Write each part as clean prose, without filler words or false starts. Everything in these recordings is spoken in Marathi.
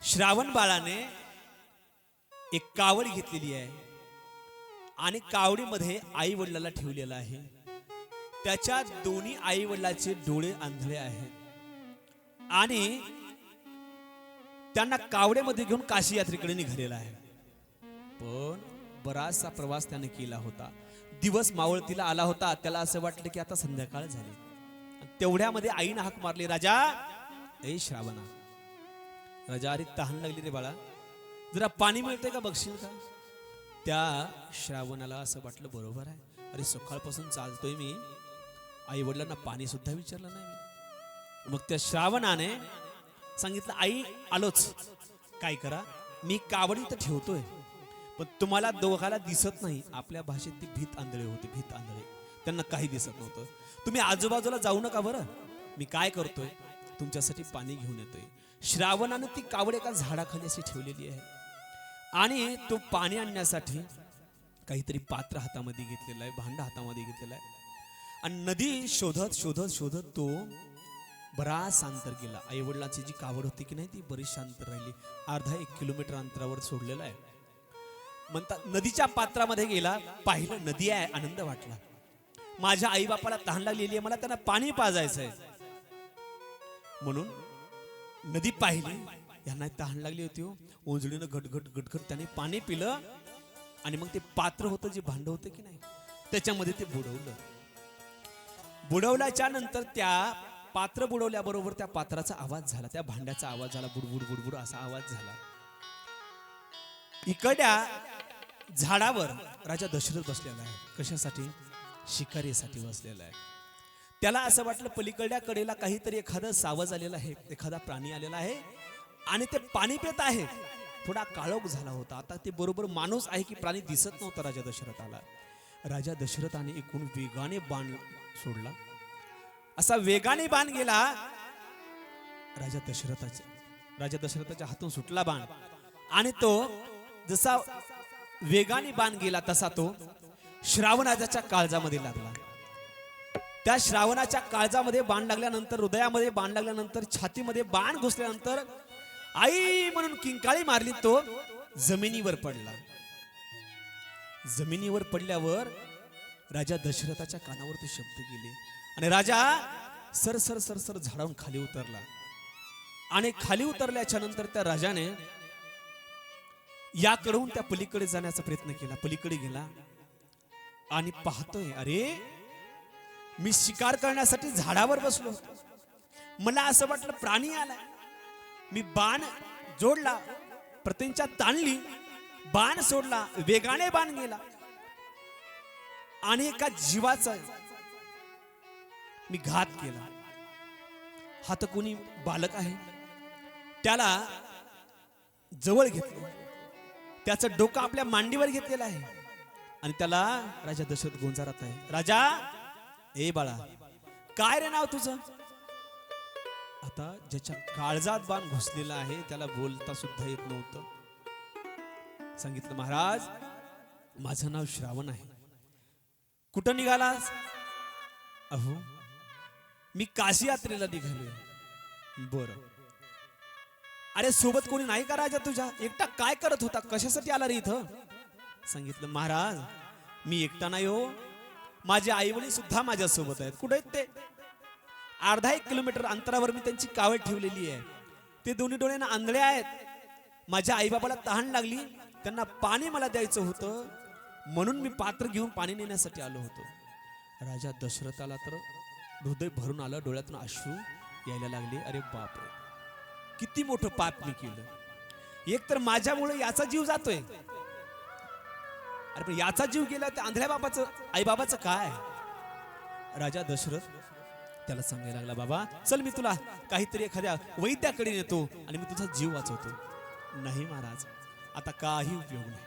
श्रावण बाळाने एक कावड घेतलेली आहे आणि कावडीमध्ये आई वडिलाला ठेवलेला आहे. त्याच्या दोन्ही आई वडिलाचे डोळे आंधळे आहेत आणि त्यांना कावड्यामध्ये घेऊन काशी यात्रेकडे निघालेला आहे. पण बराचसा प्रवास त्याने केला होता. दिवस मावळतीला आला होता. त्याला असं वाटलं की आता संध्याकाळ झाली. तेवढ्यामध्ये आईने हाक मारली, राजा ए श्रावणा. राजा, अरे तहान लागली रे बाळा, जरा पाणी मिळते का बघशील का? त्या श्रावणाला असं वाटलं बरोबर आहे, अरे सकाळपासून चालतोय मी, आई वडिलांना पाणी सुद्धा विचारलं नाही मी. मग त्या श्रावणाने सांगितलं, आई आलोच, काय करा, मी कावडी तर ठेवतोय पण तुम्हाला दोघाला दिसत नाही. आपल्या भाषेत ती भीत आंधळे होते, भीत आंधळे, त्यांना काही दिसत नव्हतं. तुम्ही आजूबाजूला जाऊ नका बरं, मी काय करतोय तुमच्यासाठी पाणी घेऊन येतोय. श्रावणाने ती कावड एका झाडाखाली अशी ठेवलेली आहे आणि तो पाणी आणण्यासाठी काहीतरी पात्र हातामध्ये घेतलेलं आहे, भांड हातामध्ये घेतलेलं आहे आणि नदी शोधत शोधत शोधत तो बराच अंतर गेला. आई वडिलांची जी कावड होती की नाही ती बरीच अंतर राहिली, अर्धा 1 किलोमीटर अंतरावर सोडलेला आहे. म्हणतात नदीच्या पात्रामध्ये गेला, पाहिलं नदी आहे, आनंद वाटला. माझ्या आई बापाला तहान लागलेली आहे, मला त्यांना पाणी पाजायचं आहे. म्हणून नदी पाहिली, यांना तहान लागली होती, ओंजळीनं घटघट घटघट त्याने पाणी पिलं आणि मग ते पात्र होतं, जे भांड होतं की नाही, त्याच्यामध्ये ते बुडवलं. बुडवल्याच्या नंतर त्या पात्र बुडवल्याबरोबर त्या पात्राचा आवाज झाला, त्या भांड्याचा आवाज झाला, बुडबुड बुडबुड असा आवाज झाला. इकडल्या झाडावर राजा दशरथ बसलेला आहे. कशासाठी? शिकारीसाठी बसलेला आहे. त्याला असं वाटलं पलीकडल्या कडेला काहीतरी एखादं सावज आलेलं आहे, एखादा प्राणी आलेला आहे आणि ते पाणी पित आहे. थोडा काळोख झाला होता, आता ते बरोबर माणूस आहे की प्राणी दिसत नव्हता राजा दशरथाला. राजा दशरथाने एकूण वेगाने बाण सोडला. असा वेगाने बाण गेला, राजा दशरथाच्या हातून सुटला बाण आणि तो जसा वेगाने बाण गेला तसा तो श्रावणाच्या काळजामध्ये लागला. त्या श्रावणाच्या काळजामध्ये बाण लागल्यानंतर, हृदयामध्ये बाण लागल्यानंतर, छातीमध्ये बाण घुसल्यानंतर आई म्हणून किंकाळी मारली, तो जमिनीवर पडला. जमिनीवर पडल्यावर राजा दशरथाच्या कानावर ते शब्द गेले आणि राजा सर सर सर सर झाडावरून खाली उतरला आणि खाली उतरल्याच्या नंतर त्या राजाने याकडून त्या पलीकडे जाण्याचा प्रयत्न केला. पलीकडे गेला आणि पाहतोय, अरे मी शिकार करण्यासाठी झाडावर बसलो होतो, मला असं वाटलं प्राणी आलाय. मी बाण जोडला, प्रत्यंचा ताणली, बाण सोडला, वेगाने बाण गेला आणि एका जीवाचा मी घात केला. हात कोणी बालक आहे त्याला जवळ घेतलं, त्याचं डोकं आपल्या मांडीवर घेतलेलं आहे आणि त्याला राजा दशरथ गोंजारत आहे. राजा ए बाळा, काय रे नाव तुझं? आता ज्याच्या काळजात बाण घुसलेला आहे त्याला बोलता सुद्धा येत नव्हतं. सांगितलं, महाराज माझं नाव श्रावण आहे. कुठं निघालास? अहो मी काशी यात्रेला निघालोय. बरं, अरे सोबत कोणी नाही का राजा तुझ्या? एकटा काय करत होता? कशासाठी आला रे इथं? सांगितलं, महाराज मी एकटा नाही हो, माझे आई वडील सुद्धा माझ्या सोबत आहेत. कुठे आहेत ते? अर्धा 1 किलोमीटर अंतरावर मी त्यांची कावड ठेवलेली आहे. ते दोन्ही डोळ्यांना आंधळे आहेत. माझ्या आईबाबाला तहान लागली, त्यांना पाणी मला द्यायचं होतं, म्हणून मी पात्र घेऊन पाणी नेण्यासाठी आलो होतो. राजा दशरथाला तर हृदय भरून आलं, डोळ्यातून अश्रू यायला लागले. अरे बापरे, किती मोठं पाप मी केलं. एक तर माझ्यामुळे याचा जीव जातोय, अरे पण याचा जीव गेला तर आंधळ्या बाबाचं, आई बाबाचं काय? राजा दशरथ त्याला सांगायला लागला, बाबा चल मी तुला काहीतरी एखाद्या वैद्याकडे नेतो आणि मी तुझा जीव वाचवतो. नाही महाराज, आता काही उपयोग नाही,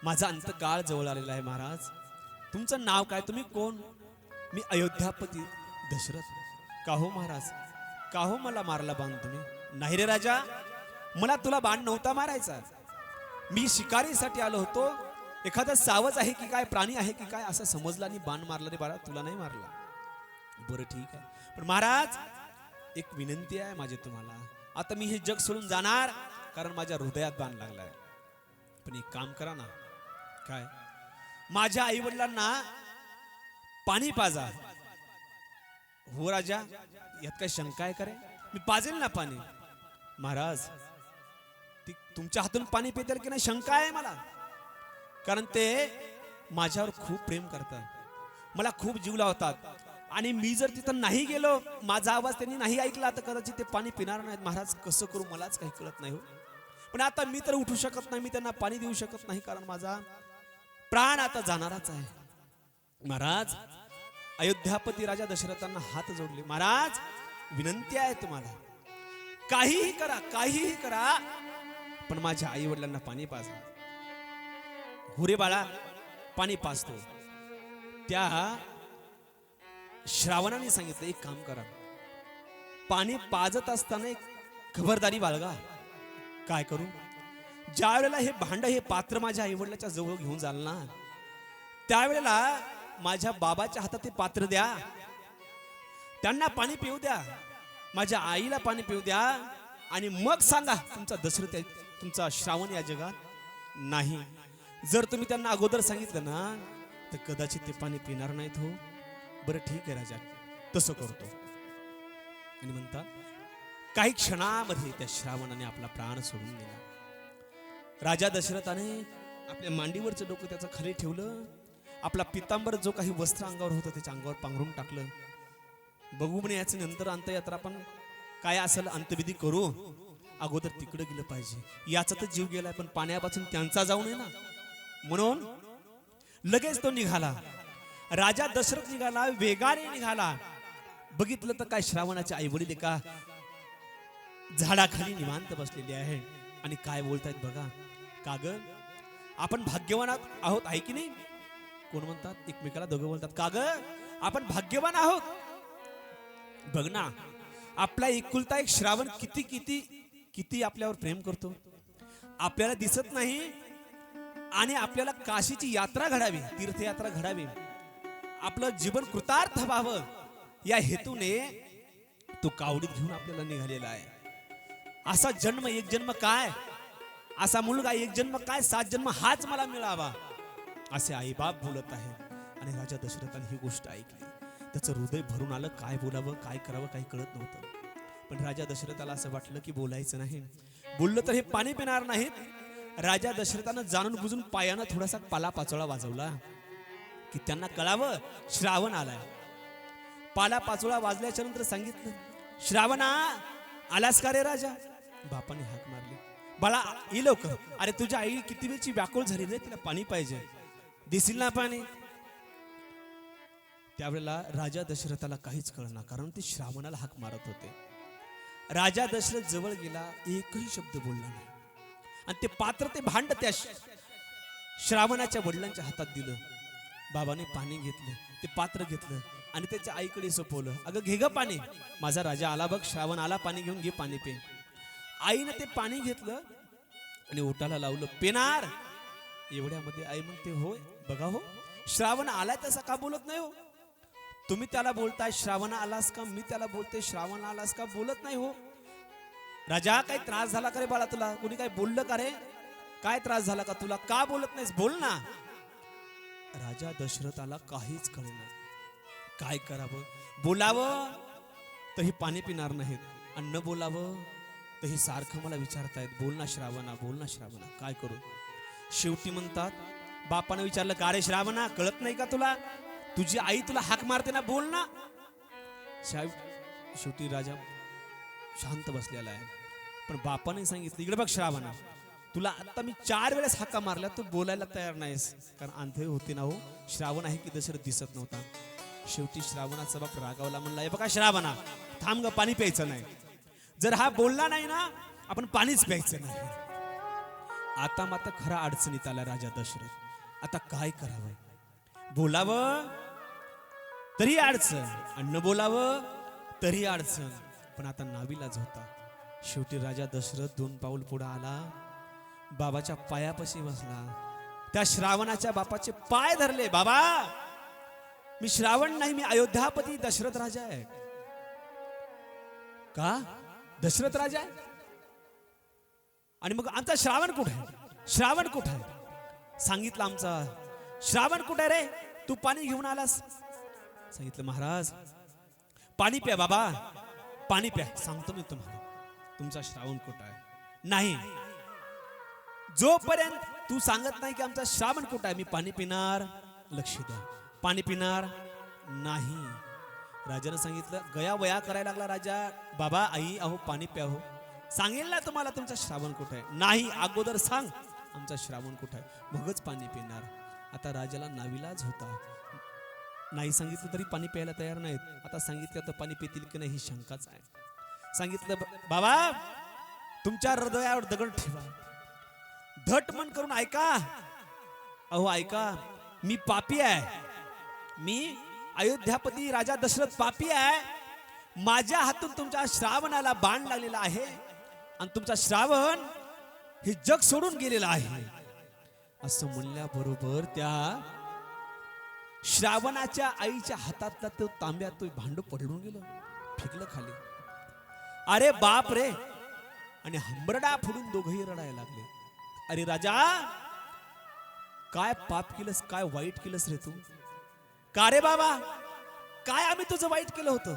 माझा अंतकाळ जवळ आलेला आहे. महाराज तुमचं नाव काय? तुम्ही कोण? मी अयोध्यापती दशरथ. का हो महाराज, का हो मला मारला बाण तुम्ही? नाही रे राजा, मला तुला बाण नव्हता मारायचा, मी शिकारीसाठी आलो होतो. एखादा सावज आहे की काय, प्राणी आहे की काय असं समजला आणि बाण मारला रे बाळा, तुला नाही मारला. बरं ठीक आहे, पण महाराज एक विनंती आहे माझी तुम्हाला. आता मी हे जग सोडून जाणार, कारण माझ्या हृदयात बाण लागलाय. पण एक काम करा ना, काय माझ्या आई वडिलांना पाणी पाजा. हो राजा, यात काय शंका आहे करे? मी पाजेल ना पाणी. महाराज, ती तुमच्या हातून पाणी पितील की नाही शंका आहे मला, कारण ते माझ्यावर खूप प्रेम करतात, मला खूप जीव लावतात. आणि मी जर तिथं नाही गेलो, माझा आवाज त्यांनी नाही ऐकला, तर कदाचित ते पाणी पिणार नाहीत. महाराज, कसं करू मलाच काही कळत नाही हो. पण आता मी तर उठू शकत नाही, मी त्यांना पाणी देऊ शकत नाही, कारण माझा प्राण आता जाणारच आहे. महाराज, अयोध्यापती राजा दशरथांना हात जोडले. महाराज, विनंती आहे तुम्हाला, काहीही करा, काहीही करा, पण माझ्या आई वडिलांना पाणी पाजा. हुरे बाळा, पाणी पाजतो. त्या श्रावणाने सांगितलं, एक काम करा, पाणी पाजत असताना एक खबरदारी बाळगा. काय करू? ज्या वेळेला हे भांड, हे पात्र माझ्या आई वडिलांच्या जवळ घेऊन जाल ना, त्यावेळेला माझ्या बाबाच्या हातात ते पात्र द्या, त्यांना पाणी पिऊ द्या, माझ्या आईला पाणी पिऊ द्या, आणि मग सांगा तुमचा दशरथ, तुमचा श्रावण या जगात नाही. जर तुम्ही त्यांना अगोदर सांगितलं ना, तर कदाचित ते पाणी पिणार नाहीत हो. बरं ठीक आहे राजा, तसं करतो. आणि म्हणता काही क्षणामध्ये त्या श्रावणाने आपला प्राण सोडून दिला. राजा दशरथाने आपल्या मांडीवरचं डोकं त्याचं खाली ठेवलं, आपला पितांबर जो काही वस्त्र अंगावर होतं त्याच्या अंगावर पांघरून टाकलं. बघू म्हणे, याचं नंतर अंत्ययात्रा आपण काय असेल अंत्यविधी करू, अगोदर तिकडे गेलं पाहिजे. याचा तर जीव गेलाय, पण पाण्यापासून त्यांचा जाऊ नये ना. म्हणून लगेच तो निघाला. राजा दशरथ निघाला, वेगाने निघाला. बघितलं तर काय, श्रावणाचे आई वडील एका झाडाखाली निवांत बसलेले आहे आणि काय बोलतायत बघा. का ग, आपण भाग्यवान आहोत, आहे की नाही? कोण म्हणतात? एकमेकाला दोघं बोलतात, का ग, आपण भाग्यवान आहोत. बघ ना, आपला एकुलता एक श्रावण किती किती किती आपल्यावर प्रेम करतो. आपल्याला दिसत नाही, आणि आपल्याला काशीची यात्रा घडावी, तीर्थयात्रा घडावी, आपलं जीवन कृतार्थ व्हावं, या हेतूने तो कावडीत घेऊन आपल्याला निघालेला आहे. असा जन्म, एक जन्म काय, असा मुलगा एक जन्म काय, 7 जन्म हाच मला मिळावा, असे आई बाप बोलत आहे. आणि राजा दशरथाने ही गोष्ट ऐकली, त्याचं हृदय भरून आलं. काय बोलावं, काय करावं, काही कळत नव्हतं. पण राजा दशरथाला असं वाटलं की बोलायचं नाही, बोललं तर हे पाणी पिणार नाहीत. राजा दशरथानं जाणून बुजून पायानं थोडासा पाला पाचोळा वाजवला की त्यांना कळावं श्रावण आलाय. पाला पाचोळा वाजल्याच्या नंतर सांगितलं, श्रावणा, आलास का रे राजा? बापाने हाक मारली, बाळा ये लवकर. अरे तुझ्या आई किती वेळची व्याकुळ झाली रे, तिला पाणी पाहिजे, दिसील ना पाणी. त्यावेळेला राजा दशरथाला काहीच कळना, कारण ते श्रावणाला हाक मारत होते. राजा दशरथ जवळ गेला, एकही शब्द बोलला नाही, आणि ते पात्र, ते भांड त्या श्रावणाच्या वडिलांच्या हातात दिलं. बाबाने पाणी घेतलं, ते पात्र घेतलं आणि त्याच्या आईकडे सोपवलं. अगं घे ग पाणी, माझा राजा आला बघ, श्रावण आला, पाणी घेऊन घे, पाणी पे. आईने ते पाणी घेतलं आणि ओटाला लावलं. पेनार. एवढ्यामध्ये आई म्हणते, होय बघा हो, श्रावण आलाय तसा का बोलत नाही हो? तुम्ही त्याला बोलताय श्रावण आलास का, मी त्याला बोलते श्रावण आलास का, बोलत नाही हो. राजा, काही त्रास झाला का रे बाळा तुला? कोणी काय बोललं का रे? काय त्रास झाला का तुला? का बोलत नाहीस? बोल ना. राजा दशरथाला काहीच कळेना, काय करावं. बोलावं तर हे पाणी पिणार नाहीत, आणि न बोलावं तर हे सारखं मला विचारतायत, बोल ना श्रावणा, बोल ना श्रावणा, काय करू. शेवटी म्हणतात, बापानं विचारलं, का रे श्रावणा, कळत नाही का तुला? तुझी आई तुला हाक मारते ना, बोल ना. शेवटी राजा शांत बसलेला आहे, पण बापाने सांगितलं, इकडे बघ श्रावणा, तुला आता मी 4 वेळेस हाका मारल्या, तू बोलायला तयार नाहीस, कारण आंधळे होते ना हो. श्रावण आहे की दशरथ दिसत नव्हता. शेवटी श्रावणाचा बाप रागावला, म्हणला, हे बघा श्रावणा, थांब ग, पाणी प्यायचं नाही. जर हा बोलला नाही ना, आपण पाणीच प्यायचं नाही. आता मात्र खरा अडचणीत आला राजा दशरथ. आता काय करावं? बोलावं तरी अडचण, आणि न बोलावं तरी अडचण. पण आता नावीलाज होता. शेवटी राजा दशरथ 2 पाऊल पुढे आला, बाबाच्या पायापाशी बसला, त्या श्रावणाच्या बापाचे पाय धरले. बाबा, मी श्रावण नाही, मी अयोध्यापती दशरथ राजा आहे. का? दशरथ राजा आहे? आणि मग आमचा श्रावण कुठे आहे? श्रावण कुठे आहे? सांगितलं आमचा श्रावण कुठे रे? तू पाणी घेऊन आलास. सांगितलं महाराज पाणी प्या बाबा, पाणी प्या. सांगतो मी तुम्हाला तुमचा श्रावण कुठे आहे. नाही, जोपर्यंत तू सांगत नाही की आमचा श्रावण कुठे आहे मी पाणी पिणार. लक्ष द्या, पाणी पिणार नाही. राजानं सांगितलं, गया वया करायला लागला राजा. बाबा आई अहो पाणी प्या हो. सांगेल ना तुम्हाला तुमचा श्रावण कुठे आहे. नाही, अगोदर सांग आमचा श्रावण कुठे आहे, मगच पाणी पिणार. आता राजाला नाविलाज होता. नाही सांगितलं तरी पाणी प्यायला तयार नाहीत. आता सांगितलं तर पाणी पितील की नाही ही शंकाच आहे. सांगितलं बाबा तुमच्या हृदयावर दगड ठेवा, धट मन करून ऐका. अहो ऐका, मी पापी आहे. मी अयोध्यापती राजा दशरथ पापी आहे. माझ्या हातून तुमच्या श्रावणाला बाण लागलेला आहे आणि तुमचा श्रावण हे जग सोडून गेलेला आहे. असं म्हणल्याबरोबर त्या श्रावणाच्या आईच्या हातातला तो तांब्या तो भांड पडून गेलं, फेकलं खाली. अरे बाप रे, आणि हंबरडा फोडून दोघही रडायला लागले. अरे राजा काय पाप केलंस, काय वाईट केलंस रे तू. का रे बाबा, काय आम्ही तुझं वाईट केलं होतं.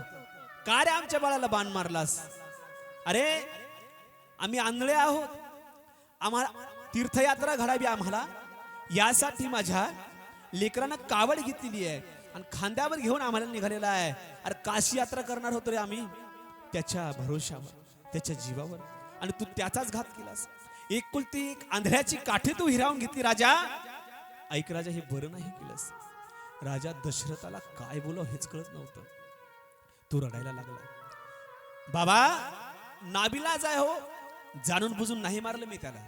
का रे आमच्या बाळाला बाण मारलास. अरे आम्ही आंधळे आहोत, आम्हाला तीर्थयात्रा घडावी आम्हाला, यासाठी माझ्या लेकरांना कावड घेतलेली आहे आणि खांद्यावर घेऊन आम्हाला निघालेला आहे. अरे काशी यात्रा करणार होतो रे आम्ही, त्याच्या भरोशावर, त्याच्या जीवावर, आणि तू त्याचाच घात केलास. एकुलती एक आंधळ्याची काठी तू हिरावून घेतली. राजा ऐक राजा, हे बरं नाही केलंस. राजा दशरथाला काय बोलाव हेच कळत नव्हतं. तो रडायला लागला. बाबा नाबिलाज आहे हो, जाणून बुजून नाही मारलं मी त्याला,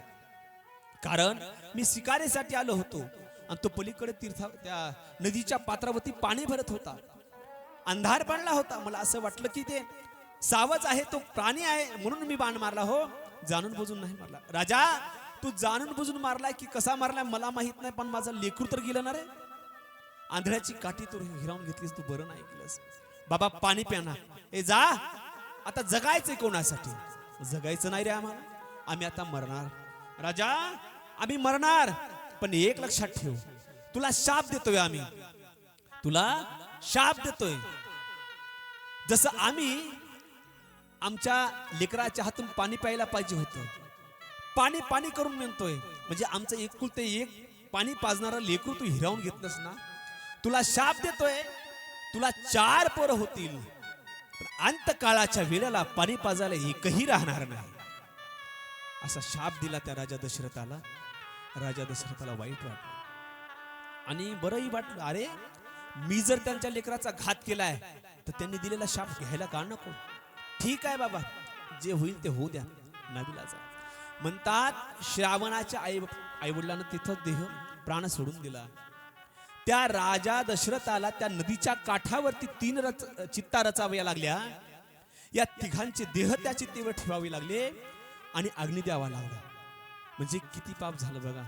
कारण मी शिकारीसाठी आलो होतो आणि तो पलीकडे त्या नदीच्या पात्रावरती पाणी भरत होता. अंधार पडला होता, मला असं वाटलं की ते सावज आहे, तो प्राणी आहे, म्हणून मी बाण मारला हो, जाणून बुजून नाही मारला. राजा तू जाणून बुजून मारलाय की कसा मारलाय मला माहित नाही, पण माझं लेकरू तर गेलं ना रे. आंधळ्याची काठी तू हिरावून घेतलीस, तू बरं नाही केलंस. बाबा पाणी प्याना. ए जा, आता जगायचंय कोणासाठी. जगायचं नाही रे आम्हाला, आम्ही आता मरणार. राजा आम्ही मरणार, पण एक लक्षात ठेव, तुला शाप देतोय आम्ही, तुला शाप देतोय. जसं आम्ही आमच्या लेकराच्या हातून पाणी प्यायला पाहिजे होतं, पाणी पाणी करून म्हणतोय, म्हणजे आमचं एकुलते एक पाणी पाजणारा लेकरू तू हिरावून घेतलंस ना, तुला शाप देतोय. तुला 4 पोरं होतील, पण अंतकाळाच्या वेळेला पाणी पाजायला एकही राहणार नाही, असा शाप दिला त्या राजा दशरथाला. राजा दशरथाला वाईट वाटलं आणि बरंही वाटलं. अरे मी जर त्यांच्या लेकराचा घात केलाय तर त्यांनी दिलेला शाप घ्यायला का नको. ठीक आहे बाबा, जे होईल ते होऊ द्या, नाविलाज. म्हणतात श्रावणाच्या आईवडिलांना तिथं देह प्राण सोडून दिला. त्या राजा दशरथाला त्या नदीच्या काठावरती 3 चित्ता रचाव्या लागल्या. या तिघांचे देह त्या चित्तेवर ठेवावे लागले आणि अग्नी द्यावा लागला. म्हणजे किती पाप झालं बघा.